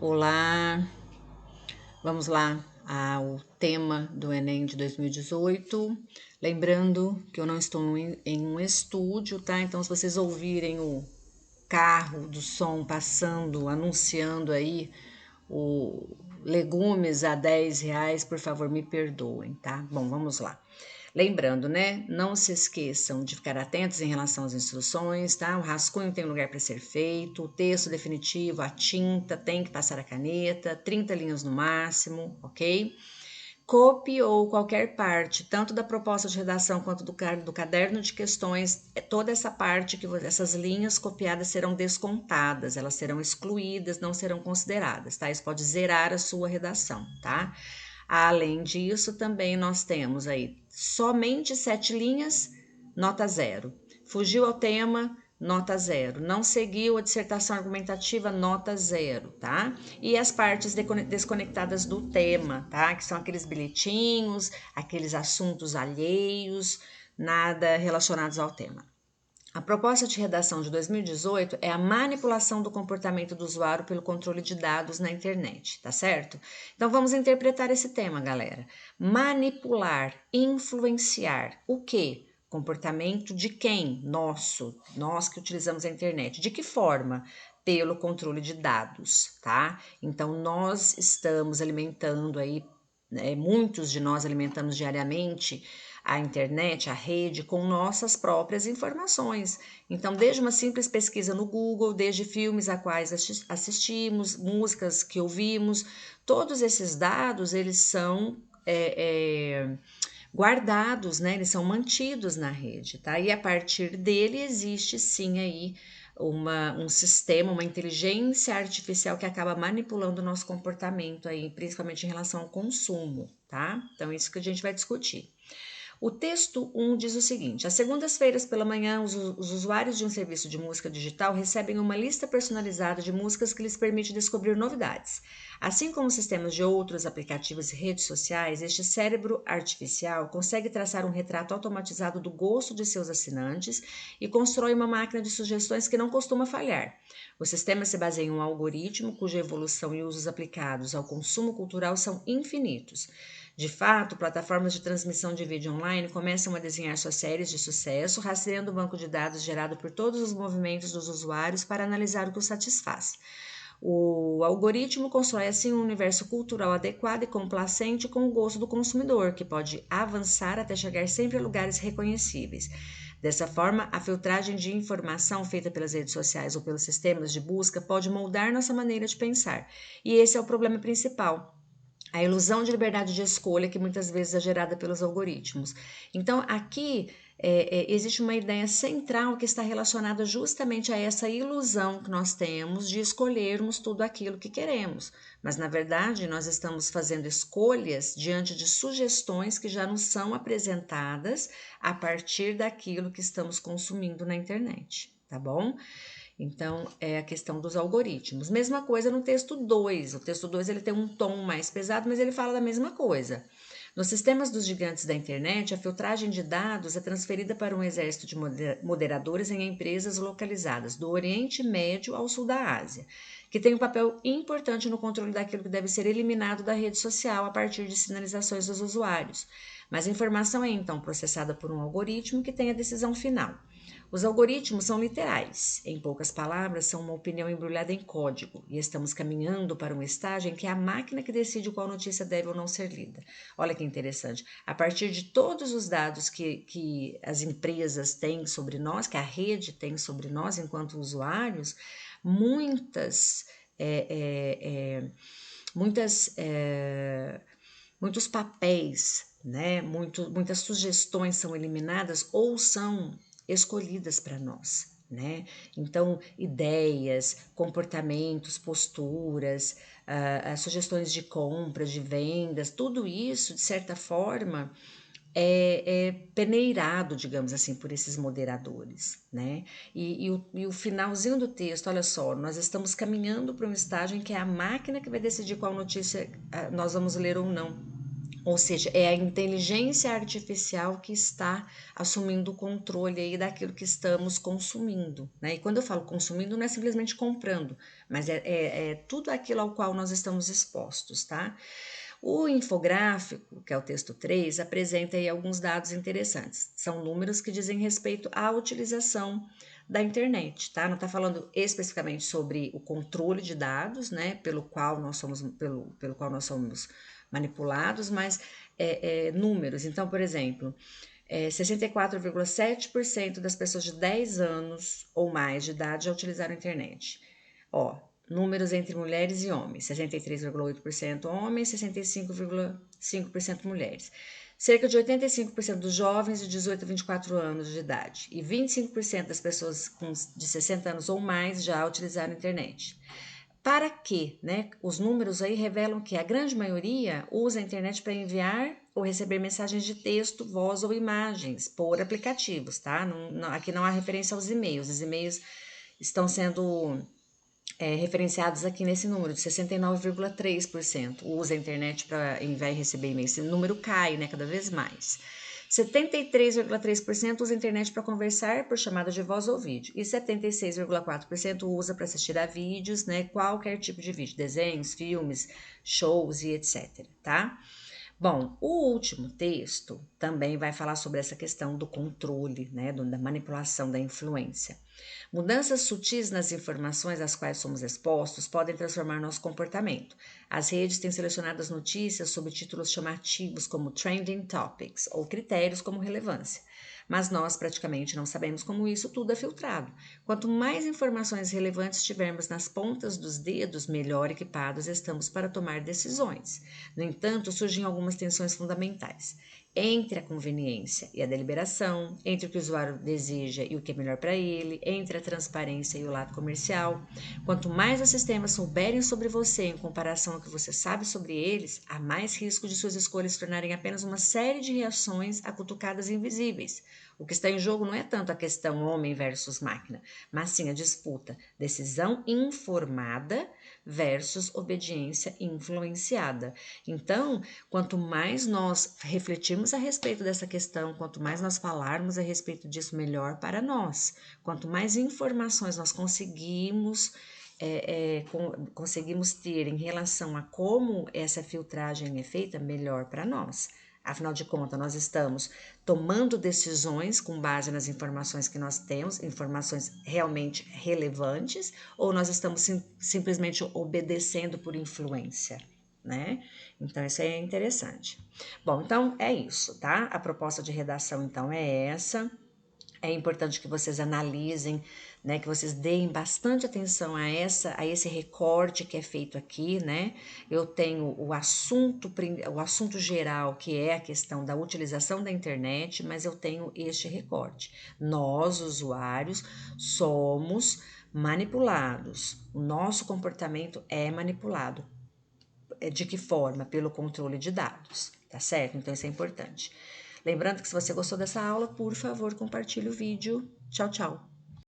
Olá, vamos lá ao tema do Enem de 2018. Lembrando que eu não estou em um estúdio, tá? Então, se vocês ouvirem o carro do som passando, anunciando aí o legumes a R$ 10, por favor, me perdoem, tá? Bom, vamos lá. Lembrando, né? Não se esqueçam de ficar atentos em relação às instruções, tá? O rascunho tem lugar para ser feito, o texto definitivo, a tinta, tem que passar a caneta, 30 linhas no máximo, ok? Copie ou qualquer parte, tanto da proposta de redação quanto do caderno de questões, toda essa parte, essas linhas copiadas serão descontadas, elas serão excluídas, não serão consideradas, tá? Isso pode zerar a sua redação, tá? Além disso, também nós temos aí somente 7 linhas, nota 0. Fugiu ao tema, nota 0. Não seguiu a dissertação argumentativa, nota 0, tá? E as partes desconectadas do tema, tá? Que são aqueles bilhetinhos, aqueles assuntos alheios, nada relacionados ao tema. A proposta de redação de 2018 é a manipulação do comportamento do usuário pelo controle de dados na internet, tá certo? Então vamos interpretar esse tema, galera. Manipular, influenciar o quê? Comportamento de quem? Nosso, nós que utilizamos a internet. De que forma? Pelo controle de dados, tá? Então nós estamos alimentando aí, muitos de nós alimentamos diariamente a internet, a rede, com nossas próprias informações. Então, desde uma simples pesquisa no Google, desde filmes a quais assistimos, músicas que ouvimos, todos esses dados, eles são guardados, né? Eles são mantidos na rede, tá? E a partir dele existe sim aí um sistema, uma inteligência artificial que acaba manipulando o nosso comportamento aí, principalmente em relação ao consumo, tá? Então, isso que a gente vai discutir. O texto 1 diz o seguinte: às segundas-feiras pela manhã, os usuários de um serviço de música digital recebem uma lista personalizada de músicas que lhes permite descobrir novidades. Assim como sistemas de outros aplicativos e redes sociais, este cérebro artificial consegue traçar um retrato automatizado do gosto de seus assinantes e constrói uma máquina de sugestões que não costuma falhar. O sistema se baseia em um algoritmo cuja evolução e usos aplicados ao consumo cultural são infinitos. De fato, plataformas de transmissão de vídeo online começam a desenhar suas séries de sucesso, rastreando o banco de dados gerado por todos os movimentos dos usuários para analisar o que os satisfaz. O algoritmo constrói assim um universo cultural adequado e complacente com o gosto do consumidor, que pode avançar até chegar sempre a lugares reconhecíveis. Dessa forma, a filtragem de informação feita pelas redes sociais ou pelos sistemas de busca pode moldar nossa maneira de pensar. E esse é o problema principal, a ilusão de liberdade de escolha que muitas vezes é gerada pelos algoritmos. Então, aqui existe uma ideia central que está relacionada justamente a essa ilusão que nós temos de escolhermos tudo aquilo que queremos. Mas, na verdade, nós estamos fazendo escolhas diante de sugestões que já nos são apresentadas a partir daquilo que estamos consumindo na internet, tá bom? Então, é a questão dos algoritmos. Mesma coisa no texto 2. O texto 2 ele tem um tom mais pesado, mas ele fala da mesma coisa. Nos sistemas dos gigantes da internet, a filtragem de dados é transferida para um exército de moderadores em empresas localizadas do Oriente Médio ao Sul da Ásia, que tem um papel importante no controle daquilo que deve ser eliminado da rede social a partir de sinalizações dos usuários. Mas a informação é então processada por um algoritmo que tem a decisão final. Os algoritmos são literais, em poucas palavras, são uma opinião embrulhada em código, e estamos caminhando para um estágio em que é a máquina que decide qual notícia deve ou não ser lida. Olha que interessante. A partir de todos os dados que as empresas têm sobre nós, que a rede tem sobre nós enquanto usuários, muitas, é, é, é, muitas, muitos papéis, né? Muitas sugestões são eliminadas ou são escolhidas para nós, né? Então, ideias, comportamentos, posturas, sugestões de compras, de vendas, tudo isso, de certa forma, é peneirado, digamos assim, por esses moderadores, né? E o finalzinho do texto, olha só, nós estamos caminhando para um estágio em que é a máquina que vai decidir qual notícia nós vamos ler ou não. Ou seja, é a inteligência artificial que está assumindo o controle aí daquilo que estamos consumindo, né? E quando eu falo consumindo, não é simplesmente comprando, mas é tudo aquilo ao qual nós estamos expostos, tá? O infográfico, que é o texto 3, apresenta aí alguns dados interessantes. São números que dizem respeito à utilização da internet, tá? Não está falando especificamente sobre o controle de dados, né? Pelo qual nós somos manipulados, mas números. Então, por exemplo, 64,7% das pessoas de 10 anos ou mais de idade já utilizaram a internet. Ó, números entre mulheres e homens: 63,8% homens, 65,5% mulheres. Cerca de 85% dos jovens de 18 a 24 anos de idade e 25% das pessoas de 60 anos ou mais já utilizaram a internet. Para quê? Né? Os números aí revelam que a grande maioria usa a internet para enviar ou receber mensagens de texto, voz ou imagens por aplicativos, tá? Aqui não há referência aos e-mails. Os e-mails estão sendo referenciados aqui nesse número de 69,3% usa a internet para enviar e receber e-mails. Esse número cai, né, cada vez mais. 73,3% usa a internet para conversar por chamada de voz ou vídeo e 76,4% usa para assistir a vídeos, né, qualquer tipo de vídeo, desenhos, filmes, shows e etc, tá? Bom, o último texto também vai falar sobre essa questão do controle, né, da manipulação, da influência. Mudanças sutis nas informações às quais somos expostos podem transformar nosso comportamento. As redes têm selecionado as notícias sob títulos chamativos como Trending Topics ou critérios como relevância. Mas nós praticamente não sabemos como isso tudo é filtrado. Quanto mais informações relevantes tivermos nas pontas dos dedos, melhor equipados estamos para tomar decisões. No entanto, surgem algumas tensões fundamentais entre a conveniência e a deliberação, entre o que o usuário deseja e o que é melhor para ele, entre a transparência e o lado comercial. Quanto mais os sistemas souberem sobre você em comparação ao que você sabe sobre eles, há mais risco de suas escolhas se tornarem apenas uma série de reações a cutucadas invisíveis. O que está em jogo não é tanto a questão homem versus máquina, mas sim a disputa decisão informada versus obediência influenciada. Então, quanto mais nós refletirmos a respeito dessa questão, quanto mais nós falarmos a respeito disso, melhor para nós. Quanto mais informações nós conseguimos ter em relação a como essa filtragem é feita, melhor para nós. Afinal de contas, nós estamos tomando decisões com base nas informações que nós temos, informações realmente relevantes, ou nós estamos simplesmente obedecendo por influência, né? Então, isso é interessante. Bom, então é isso, tá? A proposta de redação, então, é essa. É importante que vocês analisem, né, que vocês deem bastante atenção a esse recorte que é feito aqui, né? Eu tenho o assunto geral, que é a questão da utilização da internet, mas eu tenho este recorte. Nós, usuários, somos manipulados. O nosso comportamento é manipulado. De que forma? Pelo controle de dados, tá certo? Então isso é importante. Lembrando que se você gostou dessa aula, por favor, compartilhe o vídeo. Tchau, tchau!